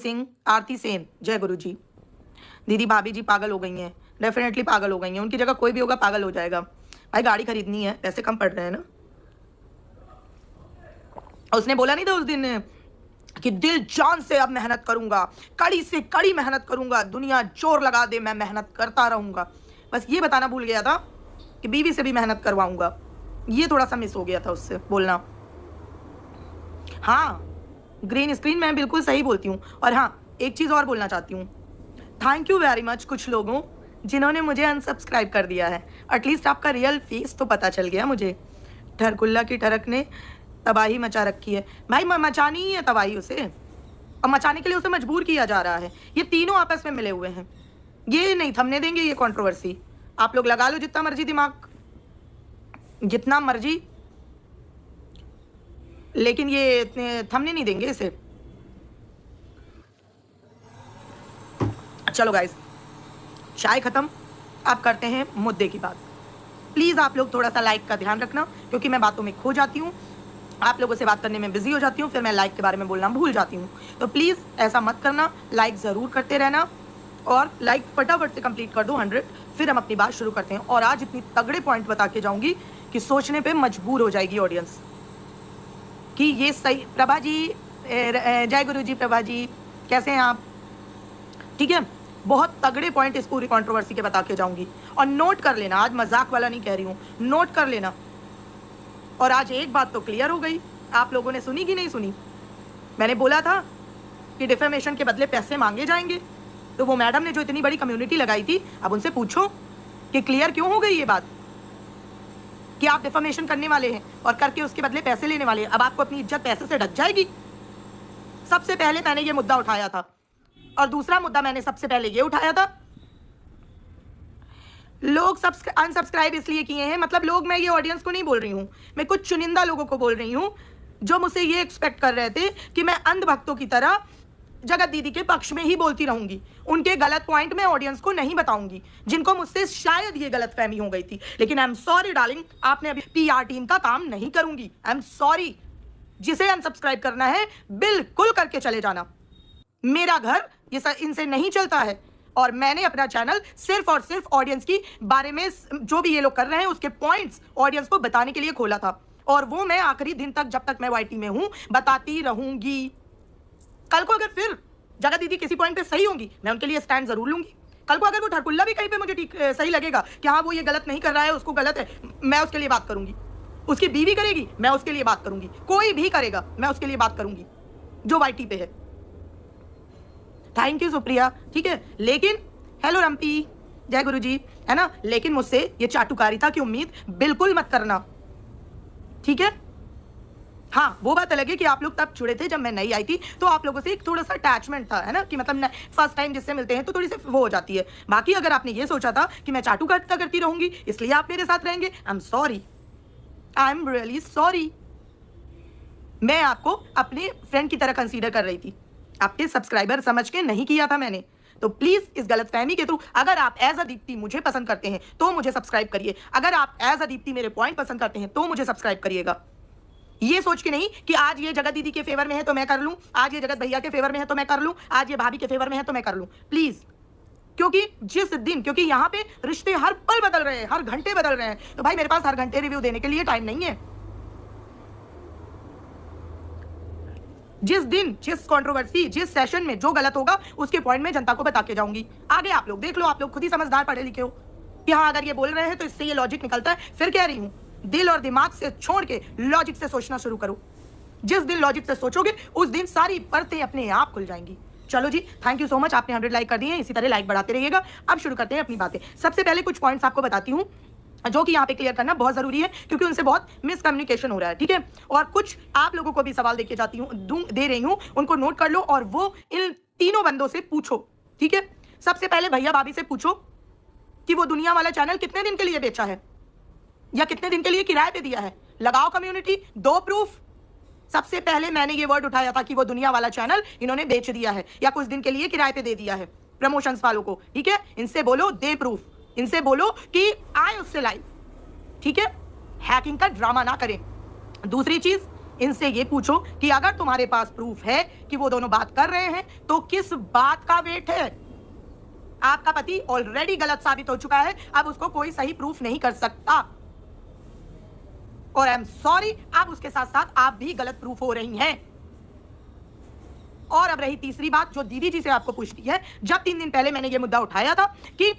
सिंह, आरती सेन, जय गुरु जी। दीदी भाभी जी पागल हो गई हैं, डेफिनेटली पागल हो गई हैं, उनकी जगह कोई भी होगा पागल हो जाएगा। भाई गाड़ी खरीदनी है, पैसे कम पड़ रहे हैं ना। उसने बोला नहीं था उस दिन कि दिल जान से अब मेहनत करूंगा, कड़ी से कड़ी मेहनत करूंगा, दुनिया जोर लगा दे मैं मेहनत करता रहूंगा। बस ये बताना भूल गया था कि बीवी से भी मेहनत करवाऊंगा, ये थोड़ा सा मिस हो गया था उससे बोलना। हाँ ग्रीन स्क्रीन मैं बिल्कुल सही बोलती हूँ। और हाँ एक चीज़ और बोलना चाहती हूँ, थैंक यू वेरी मच कुछ लोगों जिन्होंने मुझे अनसब्सक्राइब कर दिया है। एटलीस्ट आपका रियल फेस तो पता चल गया मुझे। ठरकुल्ला की ठरक ने तबाही मचा रखी है। भाई मचानी ही है तबाही उसे, और मचाने के लिए उसे मजबूर किया जा रहा है। ये तीनों आपस में मिले हुए हैं, ये नहीं थमने देंगे ये कंट्रोवर्सी। आप लोग लगा लो जितना मर्जी दिमाग, जितना मर्जी, लेकिन ये थमने नहीं देंगे इसे। चलो गाइस चाय खत्म, आप करते हैं मुद्दे की बात। प्लीज़ आप लोग थोड़ा सा लाइक का ध्यान रखना, क्योंकि मैं बातों में खो जाती हूँ, आप लोगों से बात करने में बिजी हो जाती हूँ, फिर मैं लाइक के बारे में बोलना भूल जाती हूँ। तो प्लीज़ ऐसा मत करना, लाइक ज़रूर करते रहना, और लाइक फटाफट से कंप्लीट कर दो 100, फिर हम अपनी बात शुरू करते हैं। और आज इतनी तगड़े पॉइंट बता के जाऊँगी कि सोचने पर मजबूर हो जाएगी ऑडियंस कि ये सही। प्रभा जी, जय गुरु जी। प्रभा जी कैसे हैं आप? ठीक है, बहुत तगड़े पॉइंट इस पूरी कंट्रोवर्सी के बता के जाऊंगी, और नोट कर लेना, आज मजाक वाला नहीं कह रही हूँ, नोट कर लेना। और आज एक बात तो क्लियर हो गई, आप लोगों ने सुनी कि नहीं सुनी? मैंने बोला था कि डिफेमेशन के बदले पैसे मांगे जाएंगे, तो वो मैडम ने जो इतनी बड़ी कम्युनिटी लगाई थी, अब उनसे पूछो कि क्लियर क्यों हो गई ये बात कि आप डिफेमेशन करने वाले हैं और करके उसके बदले पैसे लेने वाले हैं। अब आपको अपनी इज्जत पैसे से ढक जाएगी। सबसे पहले मैंने ये मुद्दा उठाया था, और दूसरा मुद्दा मैंने सबसे पहले ये उठाया था, लोग अनसब्सक्राइब इसलिए किए हैं, मतलब लोग, मैं ये ऑडियंस को नहीं बोल रही हूँ, मैं कुछ चुनिंदा लोगों को बोल रही हूँ जो मुझसे ये एक्सपेक्ट कर रहे थे कि मैं अंधभक्तों की तरह जगत दीदी के पक्ष में ही बोलती रहूंगी, उनके गलत पॉइंट मैं ऑडियंस को नहीं बताऊंगी, जिनको मुझसे शायद ये गलत फहमी हो गई थी। लेकिन आई एम सॉरी डार्लिंग, आपने अभी PR टीम का काम नहीं करूंगी। आई एम सॉरी, जिसे अनसब्सक्राइब करना है बिल्कुल करके चले जाना। मेरा घर ये इनसे नहीं चलता है, और मैंने अपना चैनल सिर्फ और सिर्फ ऑडियंस की बारे में जो भी ये लोग कर रहे हैं उसके पॉइंट्स ऑडियंस को बताने के लिए खोला था, और वो मैं आखिरी दिन तक, जब तक मैं YT में हूं, बताती रहूंगी। कल को अगर फिर जगत दीदी किसी पॉइंट पे सही होंगी, मैं उनके लिए स्टैंड जरूर लूंगी। कल को अगर वो ठरकुल्ला भी कहीं पे मुझे ठीक सही लगेगा कि हाँ वो ये गलत नहीं कर रहा है, उसको गलत है, मैं उसके लिए बात करूंगी। उसकी बीवी करेगी, मैं उसके लिए बात करूंगी। कोई भी करेगा, मैं उसके लिए बात करूंगी जो YT पे है। थैंक यू सुप्रिया, ठीक है। लेकिन हेलो रम्पी, जय गुरु जी, है ना। लेकिन मुझसे ये चाटुकारिता की उम्मीद बिल्कुल मत करना, ठीक है। हाँ वो बात अलग है कि आप लोग तब जुड़े थे जब मैं नई आई थी, तो आप लोगों से एक थोड़ा सा अटैचमेंट था, है ना, कि मतलब फर्स्ट टाइम जिससे मिलते हैं तो थोड़ी सी वो हो जाती है। बाकी अगर आपने ये सोचा था कि मैं चाटुकारिता करती रहूंगी इसलिए आप मेरे साथ रहेंगे, I am sorry, I am really sorry. मैं आपको अपने फ्रेंड की तरह कंसीडर कर रही थी, आपके सब्सक्राइबर समझ के नहीं किया था मैंने। तो प्लीज इस गलतफहमी के थ्रू, अगर आप एज अ दीप्ति मुझे पसंद करते हैं तो मुझे सब्सक्राइब करिए, अगर आप एज अ दीप्ति मेरे पॉइंट पसंद करते हैं तो मुझे सब्सक्राइब करिएगा। ये सोच के नहीं कि आज ये जगत दीदी के फेवर में है तो मैं कर लूं, आज ये जगत भैया के फेवर में है तो मैं कर लूं, आज ये भाभी के फेवर में है तो मैं कर लूं, प्लीज। क्योंकि जिस दिन, क्योंकि यहाँ पे रिश्ते हर पल बदल रहे हैं, हर घंटे बदल रहे हैं, तो भाई मेरे पास हर घंटे रिव्यू देने के लिए टाइम नहीं है। जिस दिन, जिस कंट्रोवर्सी, जिस सेशन में जो गलत होगा उसके पॉइंट में जनता को बता के जाऊंगी। आगे आप लोग देख लो, आप लोग खुद ही समझदार पढ़े लिखे हो कि हाँ अगर ये बोल रहे हैं तो इससे ये लॉजिक निकलता है। फिर कह रही हूं, दिल और दिमाग से छोड़ के लॉजिक से सोचना शुरू करो। जिस दिन लॉजिक से सोचोगे उस दिन सारी परतें अपने आप खुल जाएंगी। चलो जी, थैंक यू सो मच, आपने 100 लाइक कर दिए हैं, इसी तरह लाइक बढ़ाते रहिएगा। अब शुरू करते हैं अपनी बातें। सबसे पहले कुछ पॉइंट्स आपको बताती हूँ जो कि यहाँ पे क्लियर करना बहुत जरूरी है, क्योंकि उनसे बहुत मिसकम्युनिकेशन हो रहा है, ठीक है। और कुछ आप लोगों को भी सवाल दे रही हूँ, उनको नोट कर लो और वो इन तीनों बंदों से पूछो, ठीक है। सबसे पहले भैया भाभी से पूछो कि वो दुनिया वाला चैनल कितने दिन के लिए बेचा है या कितने दिन के लिए किराए पे दिया है। लगाओ कम्युनिटी, दो प्रूफ। सबसे पहले मैंने ये वर्ड उठाया था कि वो दुनिया वाला चैनल इन्होंने बेच दिया है या कुछ दिन के लिए किराए पे दे दिया है प्रमोशंस वालों को, ठीक है। इनसे बोलो दे प्रूफ, इनसे बोलो कि आए उससे लाइव, ठीक है। हैकिंग का ड्रामा ना करें। दूसरी चीज, इनसे ये पूछो कि अगर तुम्हारे पास प्रूफ है कि वो दोनों बात कर रहे हैं तो किस बात का वेट है? आपका पति ऑलरेडी गलत साबित हो चुका है, अब उसको कोई सही प्रूफ नहीं कर सकता। और आई एम सॉरी, अब उसके साथ साथ आप भी गलत प्रूफ हो रही हैं। और अब रही तीसरी बात जो दीदी जी से आपको पूछनी है। जब 3 दिन पहले मैंने ये मुद्दा उठाया था कि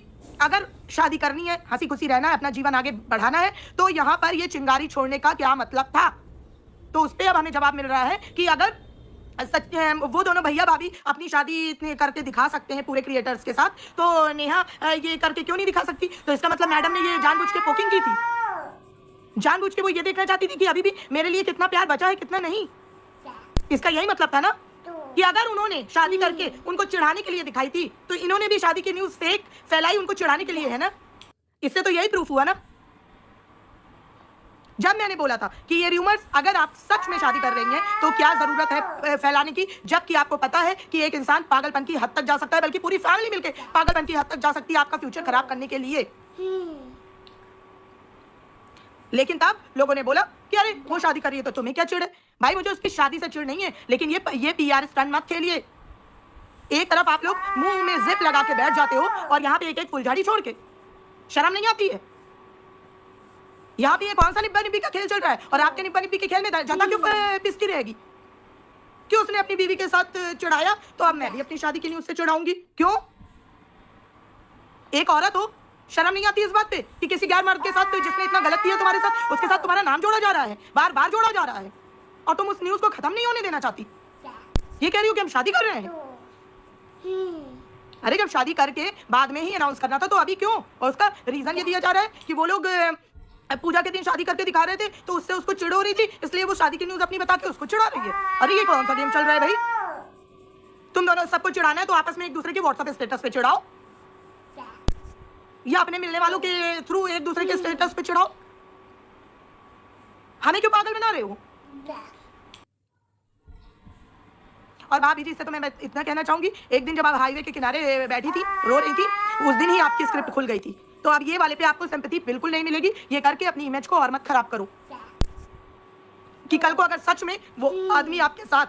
अगर शादी करनी है, हंसी खुशी रहना है, अपना जीवन आगे बढ़ाना है, तो यहां पर ये चिंगारी छोड़ने का क्या मतलब था? तो उस पर अब हमें जवाब मिल रहा है कि अगर सच वो दोनों भैया भाभी अपनी शादी करके दिखा सकते हैं पूरे क्रिएटर्स के साथ, तो नेहा ये करके क्यों नहीं दिखा सकती? तो इसका मतलब मैडम ने ये जानबूझ के पोकिंग की थी, जानबूझ के वो ये देखना चाहती थी कि अभी भी मेरे लिए कितना प्यार बचा है कितना नहीं। इसका यही मतलब था ना कि अगर उन्होंने शादी करके उनको चिढ़ाने के लिए दिखाई थी तो इन्होंने भी शादी की न्यूज़ फेक फैलाई उनको चिढ़ाने के लिए, है ना? इससे तो यही प्रूफ हुआ ना। जब मैंने बोला था कि ये रूमर्स अगर आप सच में शादी कर रही हैं तो क्या जरूरत है फैलाने की, जबकि आपको पता है कि एक इंसान पागलपन की हद तक जा सकता है, बल्कि पूरी फैमिली मिलकर पागलपन की हद तक जा सकती है आपका फ्यूचर खराब करने के लिए। लेकिन तब लोगों ने बोला कि अरे वो शादी कर रही है तो तुम्हें क्या चिढ़ है? भाई मुझे उसकी शादी से चिढ़ नहीं है, लेकिन ये पीआर स्टंट मत खेलिए। एक तरफ आप लोग मुंह में जिप लगा के बैठ जाते हो और यहाँ पे एक फुलझड़ी छोड़ के, शर्म नहीं आती है? यहाँ पे कौन सा निब्बा निब्बी का खेल चल रहा है और आपके निब्बा निब्बी के खेल में जनता क्यों पिसती रहेगी? क्यों उसने अपनी बीवी के साथ चिढ़ाया तो अब मैं भी अपनी शादी की न्यूज़ से चिढ़ाऊंगी? क्यों? एक औरत हो, शर्म नहीं आती इस बात पे कि किसी गैर मर्द के साथ जिसने इतना गलत किया तुम्हारे साथ, उसके साथ तुम्हारा नाम जोड़ा जा रहा है, बार बार जोड़ा जा रहा है, और तुम उस न्यूज़ को खत्म नहीं होने देना चाहती? ये कह रही हो कि हम शादी कर रहे हैं? अरे जब शादी करके बाद में ही अनाउंस करना था तो अभी क्यों? और उसका रीजन ये दिया जा रहा है कि वो लोग पूजा के दिन शादी करके दिखा रहे थे तो उससे उसको चिढ़ हो रही थी, इसलिए वो शादी की न्यूज़ अपनी बता के उसको चिढ़ा रही है। अरे ये कौन सा गेम चल रहा है भाई? तुम दोनों सबको चिढ़ाना है तो आपस में एक दूसरे के व्हाट्सएप स्टेटस पे चिढ़ाओ, या अपने मिलने वालों के थ्रू एक दूसरे के स्टेटस पे चिढ़ाओ। हमें क्यों पागल बना रहे हो? और भाभी जी से तो मैं इतना कहना चाहूंगी, एक दिन जब आप हाईवे के किनारे बैठी थी रो रही थी, उस दिन ही आपकी स्क्रिप्ट खुल गई थी। तो अब ये वाले पे आपको सिंपैथी बिल्कुल नहीं मिलेगी। ये करके अपनी इमेज को और मत खराब करो कि कल को अगर सच में वो आदमी आपके साथ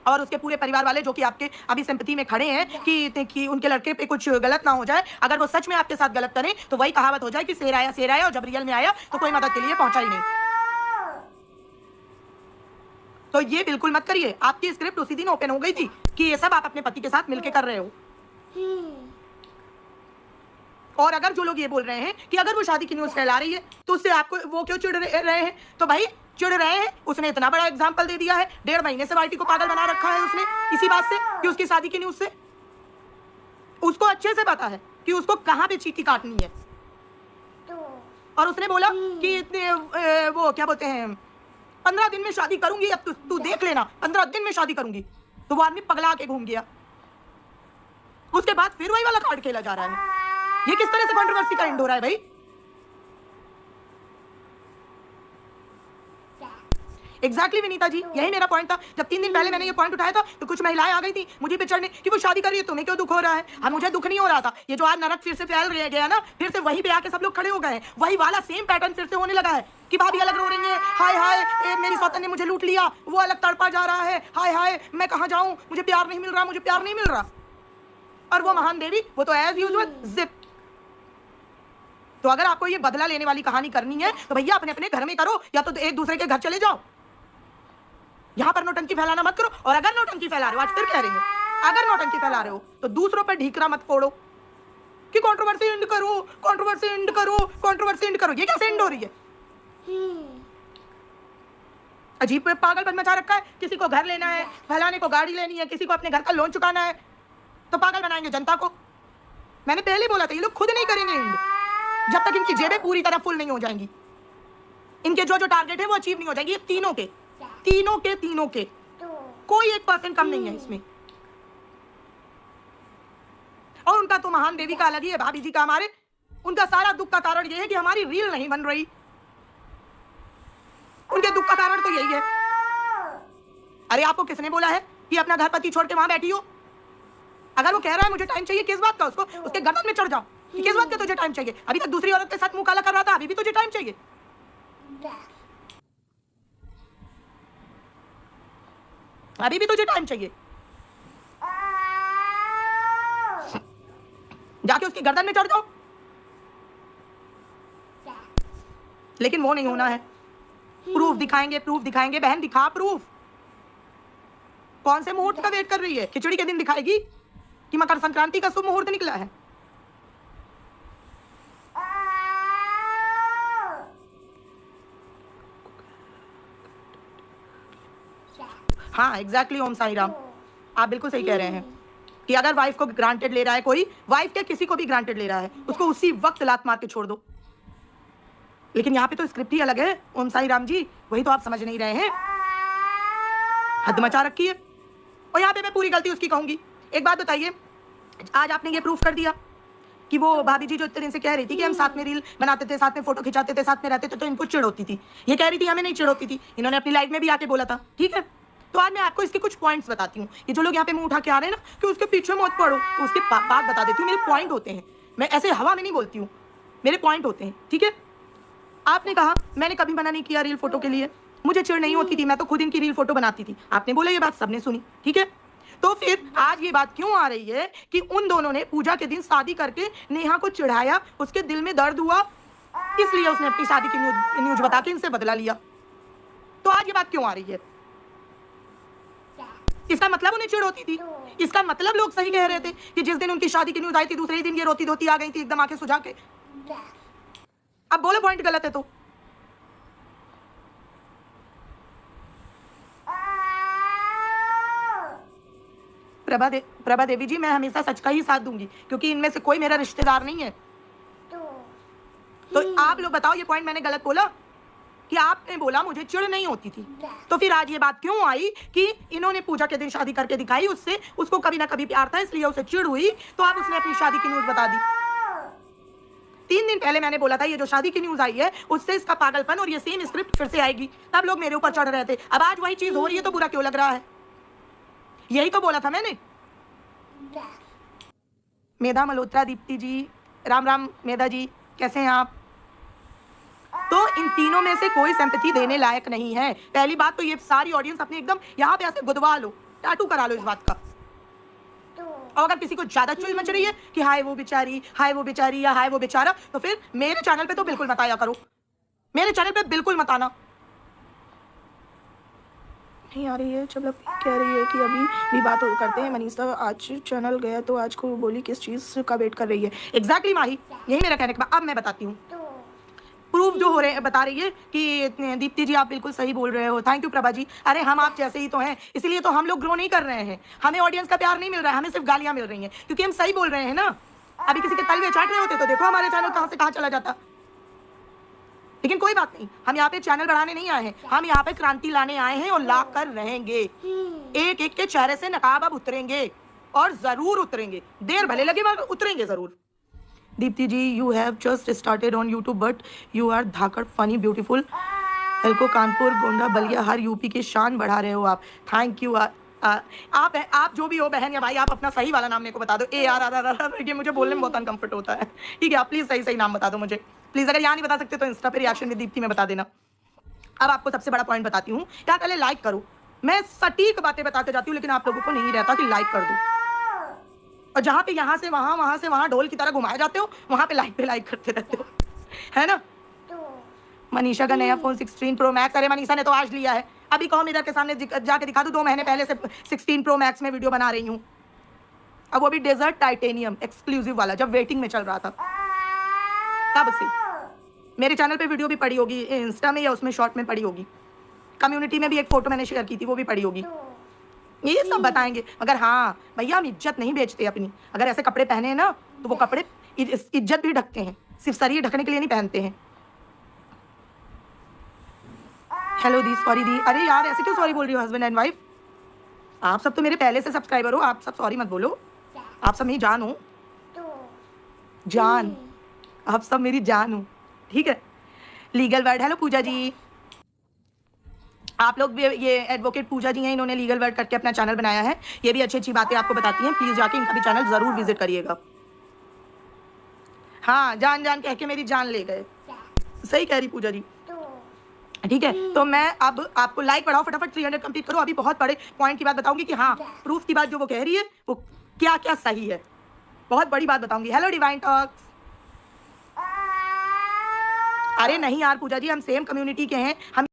और उसके पूरे परिवार वाले जो कि आपके अभी सिंपैथी में खड़े हैं कि उनके लड़के पे कुछ गलत ना हो जाए, अगर वो सच में आपके साथ गलत करें तो वही कहावत हो जाए कि शेर आया और जब रियल में आया तो कोई मदद के लिए पहुंचा ही नहीं। तो ये बिल्कुल मत करिए। आपकी स्क्रिप्ट उसी दिन ओपन हो गई थी कि ये सब आप अपने पति के साथ मिलकर कर रहे हो। और अगर जो लोग ये बोल रहे हैं कि अगर वो शादी की न्यूज़ फैला रही है तो उससे आपको वो क्यों चिढ़ रहे हैं, तो भाई चिढ़ रहे हैं, उसने इतना बड़ा एग्जाम्पल दे दिया है, 1.5 महीने से वाइटी को पागल बना रखा है उसने इसी बात से कि उसकी शादी की न्यूज़ से। उसको अच्छे से पता है कि उसको कहाँ पे चीटी काटनी है। और उसने बोला कि इतने वो क्या बोलते हैं 15 दिन में शादी करूंगी, अब तू देख लेना 15 दिन में शादी करूंगी। तो वो आदमी पगला के घूम गया। उसके बाद फिर वही वाला कार्ड खेला जा रहा है। ये किस तरह से कंट्रोवर्सी का एंड हो रहा है भाई? एग्जैक्टली विनीता जी, यही मेरा पॉइंट था। जब 3 दिन पहले मैंने ये पॉइंट उठाया था तो कुछ महिलाएं आ गई थी मुझे पे चढ़ने कि वो शादी कर रही है, तुम्हें क्यों दुख हो रहा है? हाँ, मुझे दुख नहीं हो रहा था। ये जो आज नरक फिर से फैल गया ना, फिर से वहीं पे आके सब लोग खड़े हो गए हैं। वही वाला सेम पैटर्न फिर से होने लगा है कि भाभी अलग रो रही है, हाय हाय मेरी सौतन ने मुझे लूट लिया, वो अलग तड़पा जा रहा है, हाय हाय मैं कहाँ जाऊं, मुझे प्यार नहीं मिल रहा, मुझे प्यार नहीं मिल रहा। और वो महान देवी वो तो एज यूजुअल जिप। तो अगर आपको ये बदला लेने वाली कहानी करनी है तो भैया अपने अपने घर में करो, या तो एक दूसरे के घर चले जाओ। यहां पर नौटंकी फैलाना मत करो। और अगर नौटंकी फैला रहे हो, आज फिर कह रही हूं, अगर नौटंकी फैला रहे हो तो दूसरों पर ढीकरा मत फोड़ो कि कंट्रोवर्सी एंड करो, कंट्रोवर्सी एंड करो, कंट्रोवर्सी एंड करो। ये कैसे एंड हो रही है? अजीब पागलपन मचा रखा है। किसी को घर लेना है, फैलाने को गाड़ी लेनी है, किसी को अपने घर का लोन चुकाना है, तो पागल बनाएंगे जनता को। मैंने पहले बोला था ये लोग खुद नहीं करेंगे एंड जब तक इनकी जेबें पूरी तरह फुल नहीं हो जाएंगी। इनके जो टारगेट है वो अचीव नहीं हो जाएंगे। तीनों के कोई 1% कम नहीं है इसमें। और उनका तो महान देवी का अलग ही है, भाभी जी का हमारे, उनका सारा दुख का कारण ये है कि हमारी रील नहीं बन रही। उनके दुख का कारण तो यही है। अरे आपको किसने बोला है कि अपना घर पति छोड़ के वहां बैठी हो? अगर वो कह रहा है मुझे टाइम चाहिए, किस बात का? उसको उसके गर्दन में चढ़ जाओ कि किस बात का तुझे टाइम चाहिए? अभी तक दूसरी औरत के साथ मुंह काला कर रहा था, अभी भी तुझे टाइम चाहिए? अभी भी तुझे टाइम चाहिए, जाके उसकी गर्दन में चढ़ जाओ। लेकिन वो नहीं होना है। प्रूफ दिखाएंगे, प्रूफ दिखाएंगे। बहन दिखा प्रूफ। कौन से मुहूर्त का वेट कर रही है? खिचड़ी के दिन दिखाएगी कि मकर संक्रांति का शुभ मुहूर्त निकला है? हाँ एग्जैक्टली ओम साई राम, आप बिल्कुल सही कह रहे हैं कि अगर वाइफ को ग्रांटेड ले रहा है कोई, वाइफ क्या किसी को भी ग्रांटेड ले रहा है, उसको उसी वक्त लात मार के छोड़ दो। लेकिन यहाँ पे तो स्क्रिप्ट ही अलग है ओम साई राम जी, वही तो आप समझ नहीं रहे हैं। हद मचा रखी है। और यहाँ पे मैं पूरी गलती उसकी कहूंगी। एक बात बताइए, आज आपने ये प्रूफ कर दिया कि वो भाभी जी जो इतने दिन से कह रही थी कि हम साथ में रील बनाते थे, साथ में फोटो खिंचाते थे, साथ में रहते थे, तो इनको चिढ़ होती थी। ये कह रही थी हमें नहीं चिढ़ होती थी, इन्होंने अपनी लाइफ में भी आके बोला था। ठीक है, तो आज मैं आपको इसके कुछ पॉइंट्स बताती हूँ। ये जो लोग यहाँ पे मुंह उठा के आ रहे हैं ना कि उसके पीछे मत पड़ो, तो उसके बात बता देती हूँ। मेरे पॉइंट होते हैं, मैं ऐसे हवा में नहीं बोलती हूँ, मेरे पॉइंट होते हैं। ठीक है, आपने कहा मैंने कभी मना नहीं किया रील फोटो के लिए, मुझे चिढ़ नहीं होती थी, मैं तो खुद इनकी रील फोटो बनाती थी। आपने बोला, ये बात सबने सुनी। ठीक है, तो फिर आज ये बात क्यों आ रही है कि उन दोनों ने पूजा के दिन शादी करके नेहा को चिढ़ाया, उसके दिल में दर्द हुआ, इसलिए उसने अपनी शादी की न्यूज बता के इनसे बदला लिया। तो आज ये बात क्यों आ रही है? इसका मतलब उन्हें चिढ़ होती थी, इसका मतलब लोग सही कह रहे थे कि जिस दिन उनकी शादी की न्यूज आई थी, दूसरे ही दिन ये रोती धोती आ गई थी एकदम आंखें सुझा के। अब बोलो पॉइंट गलत है तो? प्रभा देवी जी, मैं हमेशा सच का ही साथ दूंगी क्योंकि इनमें से कोई मेरा रिश्तेदार नहीं है। तो आप लोग बताओ, ये पॉइंट मैंने गलत बोला कि आपने बोला मुझे चिढ़ नहीं होती थी? तो फिर आज ये बात क्यों आई कि इन्होंने पूजा के दिन शादी करके दिखाई, उससे उसको कभी ना कभी प्यार था इसलिए उसे चिढ़ हुई, तो आप उसने अपनी शादी की न्यूज बता दी। 3 दिन पहले मैंने बोला था ये जो शादी की न्यूज आई है उससे इसका पागलपन और ये सेम स्क्रिप्ट फिर से आएगी, तब लोग मेरे ऊपर चढ़ रहे थे। अब आज वही चीज हो रही है तो बुरा क्यों लग रहा है? यही तो बोला था मैंने। मेधा मल्होत्रा, दीप्ति जी, राम राम मेधा जी, कैसे हैं आप? तो इन तीनों में से कोई सिंपैथी देने लायक नहीं है। पहली बात तो ये सारी ऑडियंस अपने एकदम यहाँ पे ऐसे गुदवा लो, टाटू करा लो इस बात का। और अगर किसी को ज्यादा चुल मच रही है कि हाय वो बेचारी, हाय वो बेचारी या हाय वो बेचारा, तो फिर मेरे चैनल पे तो बिल्कुल मत आया करो, मेरे चैनल पे बिल्कुल मत आना। नहीं आ रही है, जब कह रही है कि अभी भी बात करते हैं। मनीषा आज चैनल गया तो आज को बोली किस चीज़ का वेट कर रही है। एग्जैक्टली माही, यही मेरा कहने का। अब मैं बताती हूँ प्रूफ जो हो रहे हैं, बता रही है कि दीप्ति जी आप बिल्कुल सही बोल रहे हो। Thank you Prabha ji. अरे हम आप जैसे ही तो हैं, इसलिए तो हम लोग ग्रो नहीं कर रहे हैं, हमें ऑडियंस का प्यार नहीं मिल रहा है, हमें सिर्फ गालियाँ मिल रही हैं क्योंकि हम सही बोल रहे हैं ना। अभी किसी के तलवे चाट रहे होते तो देखो हमारे चैनल कहाँ से कहाँ चला जाता। लेकिन कोई बात नहीं, हम यहाँ पे चैनल बढ़ाने नहीं आए हैं, हम यहाँ पे क्रांति लाने आए हैं और ला कर रहेंगे। एक एक के चेहरे से नकाब अब उतरेंगे और जरूर उतरेंगे, देर भले लगे मगर उतरेंगे जरूर। Deepti ji, you have just started on YouTube but you are धाकड़ फनी ब्यूटीफुल। एल्को कानपुर गोंडा बलिया हर यूपी की शान बढ़ा रहे हो आप। Thank you. आप जो भी हो बहन या भाई, आप अपना सही वाला नाम मेरे को बता दो। ये मुझे बोलने में बहुत अनकंफर्ट होता है। ठीक है, आप प्लीज सही नाम बता दो मुझे प्लीज। अगर यहाँ नहीं बता सकते तो इंस्टा पे रिएक्शन में दीप्ति में बता देना। अब आपको सबसे बड़ा पॉइंट बताती हूँ, क्या पहले लाइक करो। मैं सटीक बातें बताते जाती हूँ लेकिन आप लोगों को नहीं रहता कि लाइक कर दो। और जहाँ पे यहाँ से वहाँ ढोल की तरह घुमाए जाते हो, वहाँ पे लाइक करते रहते हो, है ना। मनीषा का नया फोन 16 प्रो मैक्स। अरे मनीषा ने तो आज लिया है, अभी कहो मिरर के सामने जाके दिखा दो। 2 महीने पहले से 16 प्रो मैक्स में वीडियो बना रही हूँ, अब वो भी डेजर्ट टाइटेनियम एक्सक्लूसिव वाला, जब वेटिंग में चल रहा था तब से। मेरे चैनल पे वीडियो भी पड़ी होगी, इंस्टा में या उसमें शॉर्ट में पड़ी होगी, कम्युनिटी में भी एक फोटो मैंने शेयर की थी, वो भी पड़ी होगी। ये सब बताएंगे मगर हाँ भैया, हम इज्जत नहीं बेचते अपनी। अगर ऐसे कपड़े पहने हैं ना तो वो कपड़े इज्जत भी ढकते हैं, सिर्फ शरीर ढकने के लिए नहीं पहनते हैं। हेलो दी, सॉरी दी। अरे यार ऐसे क्यों सॉरी बोल रही हो हस्बैंड एंड वाइफ? आप सब तो मेरे पहले से सब्सक्राइबर हो, आप सब सॉरी मत बोलो। आप सब मेरी जान हो, जान, आप सब मेरी जान हो, ठीक है। Legal word. हेलो पूजा जी, आप लोग भी, ये एडवोकेट पूजा जी हैं, इन्होंने लीगल वर्ड करके अपना चैनल बनाया है। ये भी अच्छी अच्छी बातें आपको बताती हैं, प्लीज जाके इनका भी चैनल जरूर विजिट करिएगा। हाँ, जान कह के मेरी जान ले गए। सही कह रही पूजा जी। ठीक है, तो मैं अब आपको लाइक बढ़ाओ, फटाफट 300 कंप्लीट करो। अभी बहुत बड़े पॉइंट की बात बताऊंगी कि हाँ, प्रूफ की बात जो वो कह रही है वो क्या क्या सही है, बहुत बड़ी बात बताऊंगी। Hello divine talks. अरे नहीं यार पूजा जी, हम सेम कम्युनिटी के हैं, हम